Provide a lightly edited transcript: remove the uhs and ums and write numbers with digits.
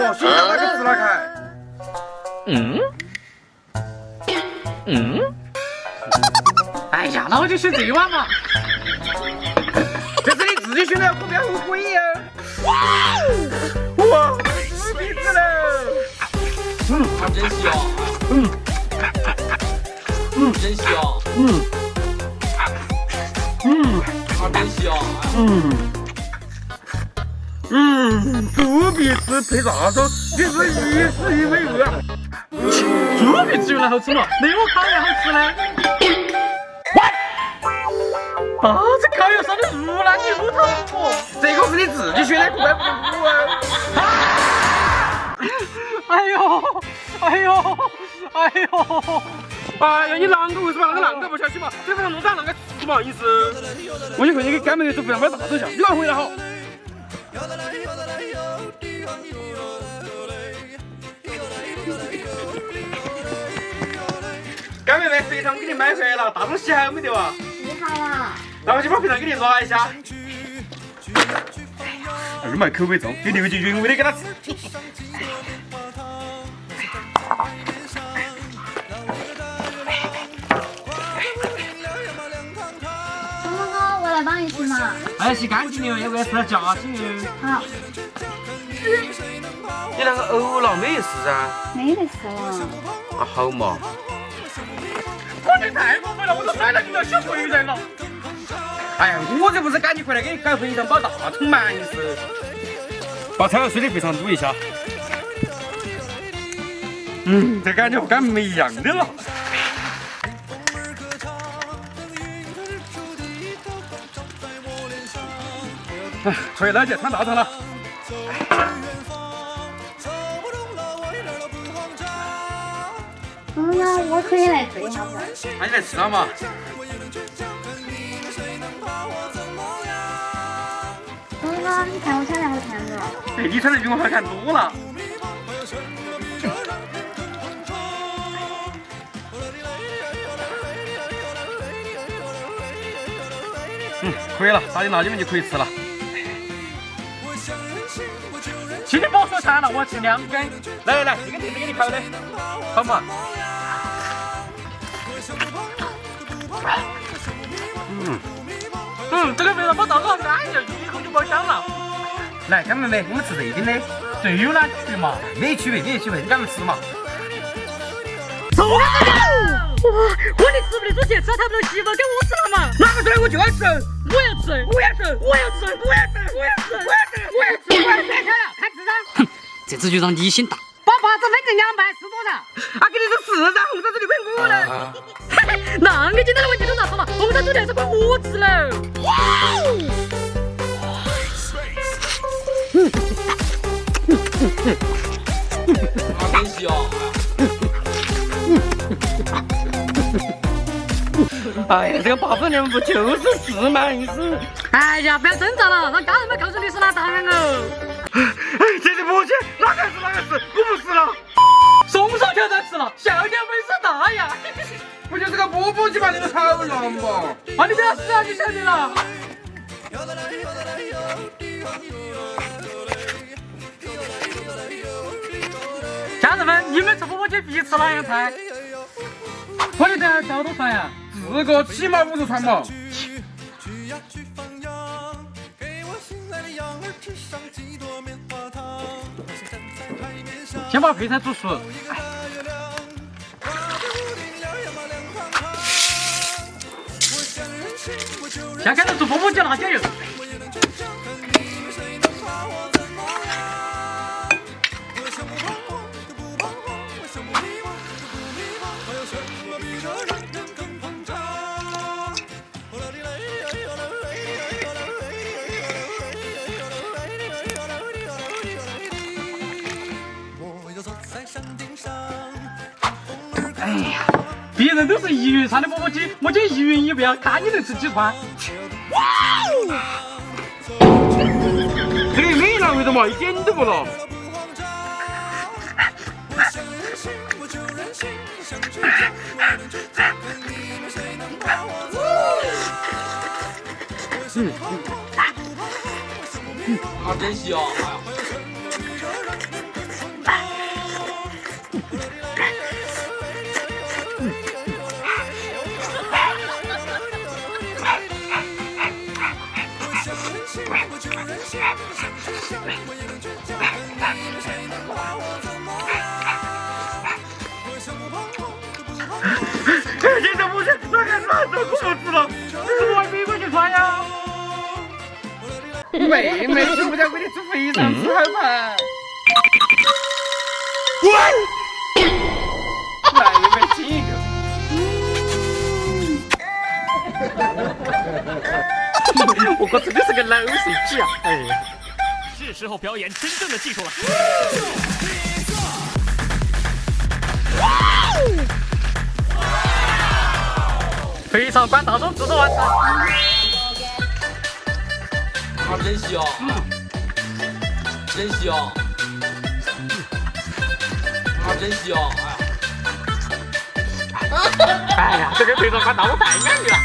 哟，心脏那个死了开。哎呀，那我就选这碗嘛。这是你自己选的，可不要后悔呀！哇，死鼻子了！好珍惜哦。珍惜哦。好珍惜哦。猪鼻子配啥子？你是一时一美味啊！猪鼻子原来好吃嘛，那我烤也好吃呢。啊，这烤肉上的入了牛头哦！这个是你自己选的，可不能补啊！哎呦，哎呦，哎呦！哎呀，你啷个为什么那个啷个不下去嘛？这份弄咋啷个吃嘛？意思？我就看你给干妹子不让买大手下，你拿回来好。干妹妹，肥肠给你买回来了，大东西还有没得哇？洗好了。那我就把肥肠给你抓一下。二麦口味重，就留起原味的给他吃。什么哥，我来帮你洗嘛。哎，洗干净了，要不然吃了夹紧哟。好，你那个呕了没事噻？没得事了。啊，好嘛。我这太过分了，我都甩了你条小回人了。哎呀，我这不是赶紧回来给你搞肥肠包大葱嘛，意思。把炒水的肥肠卤一下。这感觉和干妹一样的了。哎，回来就穿大肠了。那我可以来吃一下不？那你来吃了嘛？哥，你看我穿的好看不？哎，你穿的比我好看多了。可以了，打进那里面就可以吃了。请你别说馋了，我吃2根。来，这个碟子给你烤的，好嘛？这个肥肠包大肠干呀，一口就爆香了。来，干妹妹，我们吃这边的，这有哪区别嘛？没区别，你赶紧吃嘛。走啊！哇，我的吃不得出去，吃他们的媳妇给我吃了嘛？哪个对我就要吃，我要吃，我要吃，我要吃，我要吃，我要吃，我要吃，我要吃，我要吃，看吃上。哼，这次就让你先打。把八子分成2半是多少？啊，给你是4张红烧猪腿归我了。那个简单的问题都拿错了，红烧猪腿是归我吃了。好珍惜哦。哎呀，这个8分2不就是4嘛，意思？哎呀，不要挣扎了，让家人们告诉你是哪当然哦。哎，这是默契，哪个是？我不是了。松手挑战吃了，笑点本事大呀！不就是个钵钵鸡嘛，你们好难嘛？啊，你不要死啊，你晓得了。家人们，你们吃钵钵鸡必吃哪样菜？我的等下多少呀？自个7毛5就穿嘛。先把配菜煮熟。先开始做钵钵鸡辣椒油。哎呀，别人都是1元3的钵钵鸡，我就1元1不要，看你能吃几串。哇哦！这个没浪费的嘛，一点都不浪。好珍惜哦。现在不是那个乱走裤子了，我没过去穿呀。妹妹是不是给你做非常之好吧？妹妹亲一个。我哥真的是个老水鸡啊！哎呀，是时候表演真正的技术了。非常关大众制作完成。啊，真香！真香！啊，真香！哎呀，这个非常关大众太安逸了。